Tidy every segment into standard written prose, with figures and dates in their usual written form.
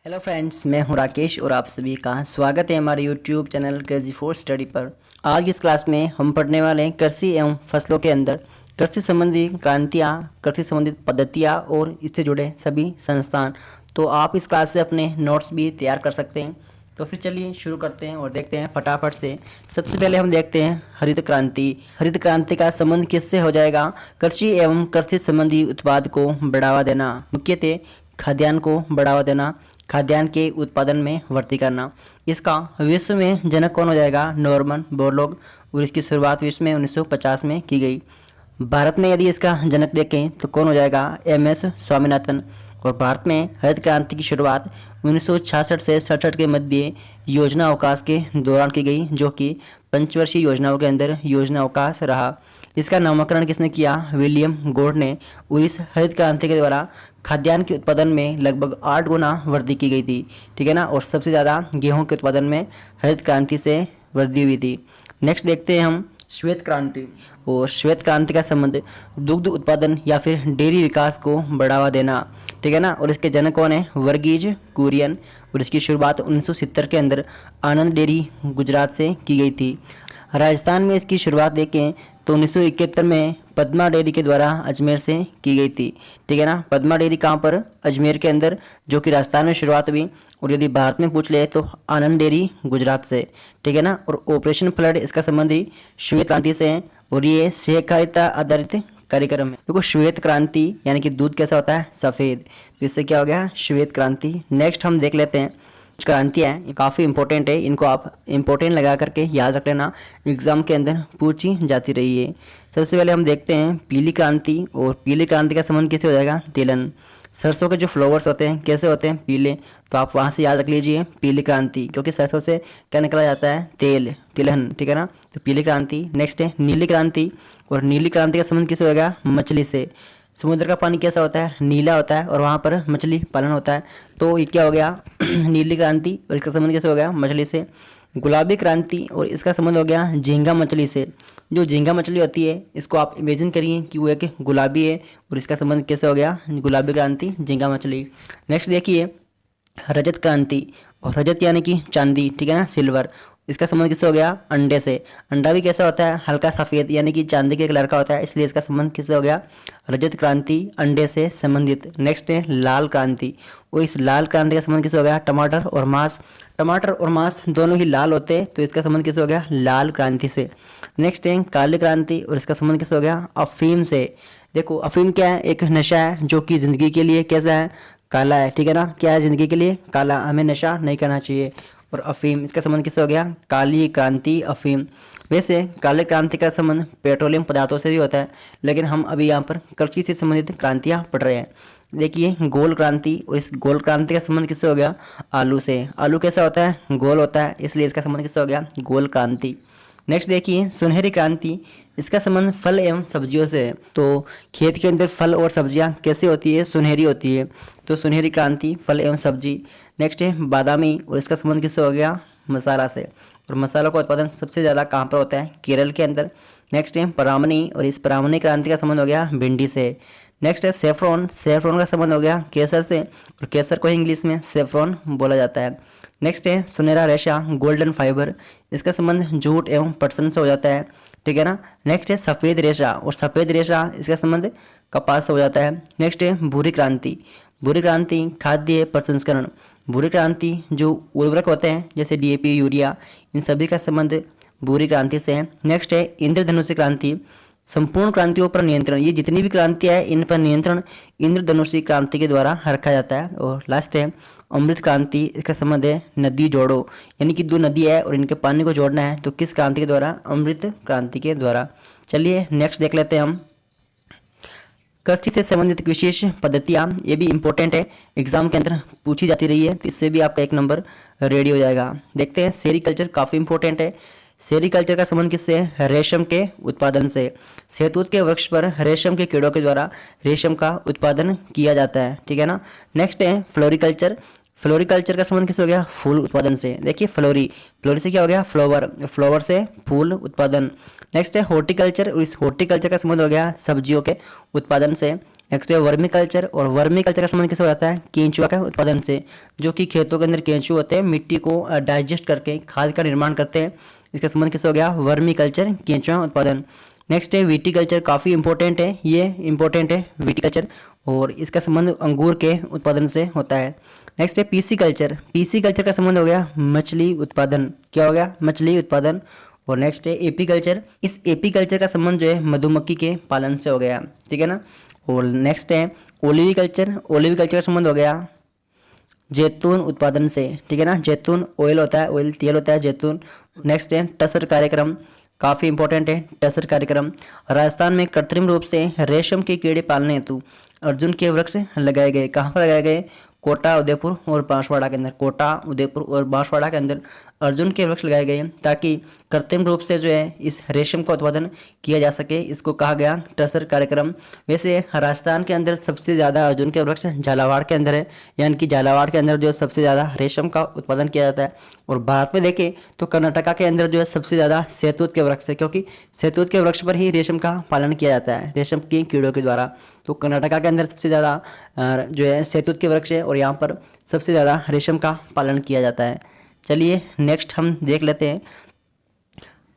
Hello friends, मैं हूं राकेश और आप सभी का स्वागत है हमारे YouTube channel crazy for study पर। आज की इस क्लास में हम पढ़ने वाले हैं कृषि एवं फसलों के अंदर कृषि संबंधी क्रांतियाँ, कृषि संबंधित पद्धतियाँ और इससे जुड़े सभी संस्थान। तो आप इस क्लास से अपने नोट्स भी तैयार कर सकते हैं। तो फिर चलिए शुरू करते हैं और देखते हैं फटाफट से। सबसे पहले हम देखते हैं हरित क्रांति। हरित क्रांति का संबंध किससे हो जाएगा? कृषि एवं कृषि संबंधी उत्पाद को बढ़ावा देना, मुख्यतः खाद्यान्न को बढ़ावा देना, खाद्यान्न के उत्पादन में वृद्धि करना। इसका विश्व में जनक कौन हो जाएगा? नॉर्मन बोरलॉग, और इसकी शुरुआत विश्व में 1950 में की गई। भारत में यदि इसका जनक देखें तो कौन हो जाएगा? MS स्वामीनाथन। और भारत में हरित क्रांति की शुरुआत 1966 से 67 के मध्य योजना अवकाश के दौरान की गई, जो कि पंचवर्षीय योजनाओं के अंदर योजना अवकाश रहा। इसका नामकरण किसने किया? विलियम गॉड ने। और इस हरित क्रांति के द्वारा खाद्यान्न के उत्पादन में लगभग 8 गुना वृद्धि की गई थी, ठीक है ना। और सबसे ज़्यादा गेहूं के उत्पादन में हरित क्रांति से वृद्धि हुई थी। नेक्स्ट देखते हैं हम श्वेत क्रांति। और श्वेत क्रांति का संबंध दुग्ध उत्पादन या फिर डेयरी विकास को बढ़ावा देना, ठीक है ना। और इसके जनक कौन है? वर्गीज कुरियन। और इसकी शुरुआत 1970 के अंदर आनंद डेयरी गुजरात से की गई थी। राजस्थान में इसकी शुरुआत देखें तो 1971 में पद्मा डेयरी के द्वारा अजमेर से की गई थी, ठीक है ना। पद्मा डेयरी कहाँ पर? अजमेर के अंदर, जो कि राजस्थान में शुरुआत हुई। और यदि भारत में पूछ ले तो आनंद डेयरी गुजरात से, ठीक है ना। और ऑपरेशन फ्लड इसका संबंधी श्वेत क्रांति से है, और ये सहकारिता आधारित कार्यक्रम है। देखो श्वेत क्रांति यानी कि दूध कैसा होता है? सफ़ेद। तो इससे क्या हो गया? श्वेत क्रांति। नेक्स्ट हम देख लेते हैं कुछ क्रांतियाँ हैं, काफ़ी इंपॉर्टेंट है, इनको आप इंपॉर्टेंट लगा करके याद रख लेना, एग्जाम के अंदर पूछी जाती रही है। सबसे पहले हम देखते हैं पीली क्रांति। और पीली क्रांति का संबंध किससे हो जाएगा? तिलहन। सरसों के जो फ्लावर्स होते हैं कैसे होते हैं? पीले। तो आप वहाँ से याद रख लीजिए पीली क्रांति, क्योंकि सरसों से क्या निकला जाता है? तेल, तिलहन, ठीक है ना। तो पीली क्रांति। नेक्स्ट है नीली क्रांति। और नीली क्रांति का संबंध किससे होगा? मछली से। समुद्र का पानी कैसा होता है? नीला होता है, और वहाँ पर मछली पालन होता है। तो ये क्या हो गया? नीली क्रांति। और इसका संबंध कैसे हो गया? मछली से। गुलाबी क्रांति। और इसका संबंध हो गया झींगा मछली से। जो झींगा मछली होती है, इसको आप इमेजिन करिए कि वो एक गुलाबी है, और इसका संबंध कैसे हो गया? गुलाबी क्रांति, झींगा मछली। नेक्स्ट देखिए रजत क्रांति। और रजत यानी कि चांदी, ठीक है ना, सिल्वर। इसका संबंध किससे हो गया? अंडे से। अंडा भी कैसा होता है? हल्का सफ़ेद यानी कि चांदी के कलर का होता है, इसलिए इसका संबंध किससे हो गया? रजत क्रांति, अंडे से संबंधित। नेक्स्ट है लाल क्रांति। और इस लाल क्रांति का संबंध किससे हो गया? टमाटर और मांस। टमाटर और मांस दोनों ही लाल होते हैं, तो इसका संबंध किससे हो गया? लाल क्रांति से। नेक्स्ट है काली क्रांति। और इसका संबंध किससे हो गया? अफीम से। देखो अफीम क्या है? एक नशा है जो कि ज़िंदगी के लिए कैसा है? काला है, ठीक है ना। क्या है? ज़िंदगी के लिए काला, हमें नशा नहीं करना चाहिए। और अफीम, इसका संबंध किससे हो गया? काली क्रांति, अफीम। वैसे काली क्रांति का संबंध पेट्रोलियम पदार्थों से भी होता है, लेकिन हम अभी यहाँ पर कृषि से संबंधित क्रांतियाँ पढ़ रहे हैं। देखिए गोल क्रांति। और इस गोल क्रांति का संबंध किससे हो गया? आलू से। आलू कैसा होता है? गोल होता है, इसलिए इसका संबंध किससे हो गया? गोल क्रांति। नेक्स्ट देखिए सुनहरी क्रांति। इसका संबंध फल एवं सब्जियों से है। तो खेत के अंदर फल और सब्जियां कैसे होती है? सुनहरी होती है। तो सुनहरी क्रांति, फल एवं सब्जी। नेक्स्ट है बादामी। और इसका संबंध किससे हो गया? मसाला से। और मसालों का उत्पादन सबसे ज़्यादा कहाँ पर होता है? केरल के अंदर। नेक्स्ट है परामनी। और इस परामनी क्रांति का संबंध हो गया भिंडी से। नेक्स्ट है सेफ्रॉन। सेफ्रॉन का संबंध हो गया केसर से, और केसर को इंग्लिश में सेफ्रॉन बोला जाता है। नेक्स्ट है सुनहरा रेशा, गोल्डन फाइबर। इसका संबंध जूट एवं पटसन से हो जाता है, ठीक है ना। नेक्स्ट है सफ़ेद रेशा। और सफ़ेद रेशा इसका संबंध कपास से हो जाता है। नेक्स्ट है भूरी क्रांति। भूरी क्रांति खाद्य प्रसंस्करण। भूरी क्रांति जो उर्वरक होते हैं जैसे DAP, यूरिया, इन सभी का संबंध भूरी क्रांति से है। नेक्स्ट है इंद्रधनुषी क्रांति। संपूर्ण क्रांतियों पर नियंत्रण। ये जितनी भी क्रांतियाँ हैं इन पर नियंत्रण इंद्रधनुषी क्रांति के द्वारा रखा जाता है। और लास्ट है अमृत क्रांति। इसका संबंध है नदी जोड़ो, यानी कि दो नदी है और इनके पानी को जोड़ना है, तो किस क्रांति के द्वारा? अमृत क्रांति के द्वारा। चलिए नेक्स्ट देख लेते हैं हम कृषि से संबंधित विशेष पद्धतियाँ। ये भी इंपॉर्टेंट है, एग्जाम के अंदर पूछी जाती रही है, तो इससे भी आपका 1 नंबर रेडी हो जाएगा। देखते हैं सेरीकल्चर, काफ़ी इंपॉर्टेंट है। सेरीकल्चर का संबंध किससे है? रेशम के उत्पादन से। शहतूत के वृक्ष पर रेशम के कीड़ों के द्वारा रेशम का उत्पादन किया जाता है, ठीक है ना। नेक्स्ट है फ्लोरिकल्चर। फ्लोरिकल्चर का संबंध किससे हो गया? फूल उत्पादन से। देखिए फ्लोरी, फ्लोरी से क्या हो गया? फ्लावर, फ्लावर से फूल उत्पादन। नेक्स्ट है हॉर्टिकल्चर। और इस हॉर्टिकल्चर का संबंध हो गया सब्जियों के उत्पादन से। नेक्स्ट है वर्मी कल्चर, और वर्मी कल्चर का संबंध किससे हो जाता है? केंचुआ के उत्पादन से, जो कि खेतों के अंदर केंचुए होते हैं, मिट्टी को डाइजेस्ट करके खाद का निर्माण करते हैं। इसका संबंध किससे हो गया? वर्मी कल्चर, केंचुआ उत्पादन। नेक्स्ट है विटीकल्चर, काफ़ी इंपॉर्टेंट है, ये इंपॉर्टेंट है विटीकल्चर, और इसका संबंध अंगूर के उत्पादन से होता है। नेक्स्ट है पीसी कल्चर, पीसी कल्चर का संबंध हो गया मछली उत्पादन। क्या हो गया? मछली उत्पादन। और नेक्स्ट है एपी कल्चर, इस एपी कल्चर का संबंध जो है मधुमक्खी के पालन से हो गया, ठीक है ना। और नेक्स्ट है ओलिवी कल्चर, ओलिवी कल्चर का संबंध हो गया जैतून उत्पादन से, ठीक है ना। जैतून ऑयल होता है, ऑयल तेल होता है जैतून। नेक्स्ट है टसर कार्यक्रम, काफ़ी इंपॉर्टेंट है टसर कार्यक्रम। राजस्थान में कृत्रिम रूप से रेशम के कीड़े पालने हेतु अर्जुन के वृक्ष लगाए गए। कहाँ पर लगाए गए? कोटा, उदयपुर और बांसवाड़ा के अंदर। कोटा, उदयपुर और बांसवाड़ा के अंदर अर्जुन के वृक्ष लगाए गए ताकि कृत्रिम रूप से जो है इस रेशम का उत्पादन किया जा सके। इसको कहा गया टसर कार्यक्रम। वैसे राजस्थान के अंदर सबसे ज़्यादा अर्जुन के वृक्ष झालावाड़ के अंदर है, यानी कि झालावाड़ के अंदर जो सबसे ज़्यादा रेशम का उत्पादन किया जाता है। और भारत में देखें तो कर्नाटका के अंदर जो है सबसे ज़्यादा शहतूत के वृक्ष है, क्योंकि शहतूत के वृक्ष पर ही रेशम का पालन किया जाता है रेशम की कीड़ों के द्वारा। तो कर्नाटका के अंदर सबसे ज़्यादा जो है शहतूत के वृक्ष है, और यहाँ पर सबसे ज़्यादा रेशम का पालन किया जाता है। चलिए नेक्स्ट हम देख लेते हैं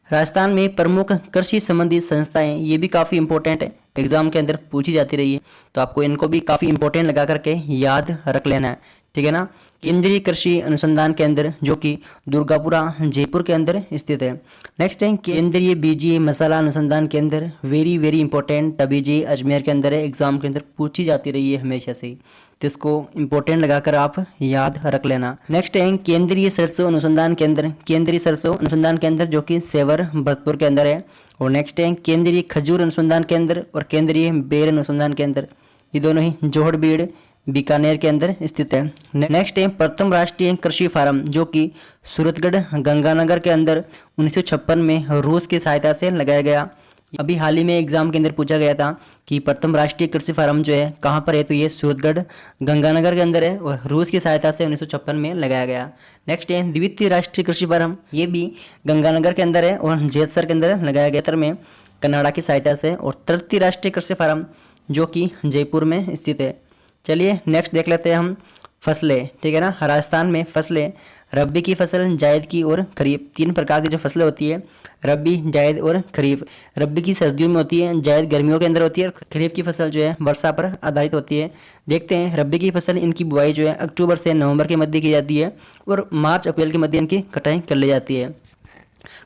राजस्थान में प्रमुख कृषि संबंधी संस्थाएं। ये भी काफ़ी इंपॉर्टेंट है, एग्जाम के अंदर पूछी जाती रही है, तो आपको इनको भी काफ़ी इंपॉर्टेंट लगा करके याद रख लेना है, ठीक है ना। केंद्रीय कृषि अनुसंधान केंद्र, जो कि दुर्गापुरा जयपुर के अंदर स्थित है। नेक्स्ट है केंद्रीय बीजीय मसाला अनुसंधान केंद्र, very very important, Tabiji Ajmer के अंदर है, एग्जाम के अंदर पूछी जाती रही है हमेशा से, तो इसको इंपॉर्टेंट लगाकर आप याद रख लेना। नेक्स्ट है केंद्रीय सरसों अनुसंधान केंद्र, केंद्रीय सरसों अनुसंधान केंद्र जो कि सेवर भरतपुर के अंदर है। और नेक्स्ट है केंद्रीय खजूर अनुसंधान केंद्र और केंद्रीय बेर अनुसंधान केंद्र, ये दोनों ही जोहड़बीड़ बीकानेर के अंदर स्थित है। नेक्स्ट है प्रथम राष्ट्रीय कृषि फार्म, जो कि सूरतगढ़ गंगानगर के अंदर 1956 में रूस की सहायता से लगाया गया। अभी हाल ही में एग्जाम के अंदर पूछा गया था कि प्रथम राष्ट्रीय कृषि फार्म जो है कहाँ पर है, तो ये सूरतगढ़ गंगानगर के अंदर है और रूस की सहायता से 1956 में लगाया गया। नेक्स्ट है द्वितीय राष्ट्रीय कृषि फार्म, ये भी गंगानगर के अंदर है और जेतसर के अंदर लगाया गया तर में कनाडा की सहायता से। और तृतीय राष्ट्रीय कृषि फार्म जो कि जयपुर में स्थित है। चलिए नेक्स्ट देख लेते हैं हम फसलें, ठीक है ना। राजस्थान में फसलें रबी की फसल, जायद की और खरीफ, तीन प्रकार की जो फसलें होती है, रबी, जायद और खरीफ। रबी की सर्दियों में होती है, जायद गर्मियों के अंदर होती है, और खरीफ की फसल जो है वर्षा पर आधारित होती है। देखते हैं रबी की फसल, इनकी बुआई जो है अक्टूबर से नवंबर के मध्य की जाती है और मार्च अप्रैल के मध्य इनकी कटाई कर ली जाती है।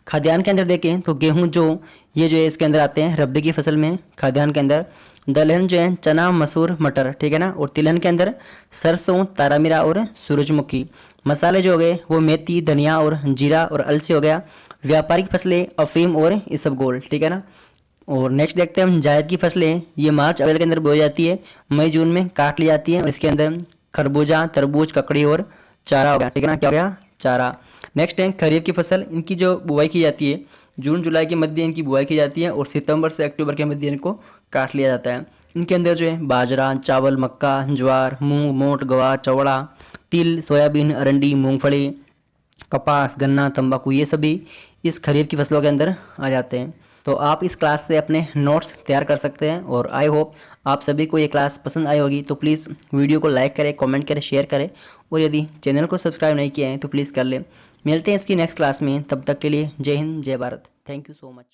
खाद्यान्न के अंदर देखें तो गेहूं जो ये जो है इसके अंदर आते हैं रबी की फसल में। खाद्यान्न के अंदर दलहन जो है चना, मसूर, मटर, ठीक है ना। और तिलहन के अंदर सरसों, तारामीरा और सूरजमुखी। मसाले जो हो गए वो मेथी, धनिया और जीरा और अलसी हो गया। व्यापारिक फसलें अफीम और इसबगोल, ठीक है ना। और नेक्स्ट देखते हैं हम जायद की फसलें, ये मार्च अप्रैल के अंदर बोई जाती है, मई जून में काट ली जाती है और इसके अंदर खरबूजा, तरबूज, ककड़ी और चारा हो गया, ठीक है ना। क्या हो गया? चारा। नेक्स्ट है खरीफ की फसल, इनकी जो बुआई की जाती है जून जुलाई के मध्य इनकी बुआई की जाती है और सितंबर से अक्टूबर के मध्य इनको काट लिया जाता है। इनके अंदर जो है बाजरा, चावल, मक्का, ज्वार, मूंग, मोट, गवार, चवड़ा, तिल, सोयाबीन, अरंडी, मूंगफली, कपास, गन्ना, तंबाकू, ये सभी इस खरीफ की फसलों के अंदर आ जाते हैं। तो आप इस क्लास से अपने नोट्स तैयार कर सकते हैं और आई होप आप सभी को ये क्लास पसंद आई होगी। तो प्लीज़ वीडियो को लाइक करें, कमेंट करें, शेयर करें और यदि चैनल को सब्सक्राइब नहीं किया है तो प्लीज़ कर लें। मिलते हैं इसकी नेक्स्ट क्लास में, तब तक के लिए जय हिंद, जय Bharat. Thank you so much.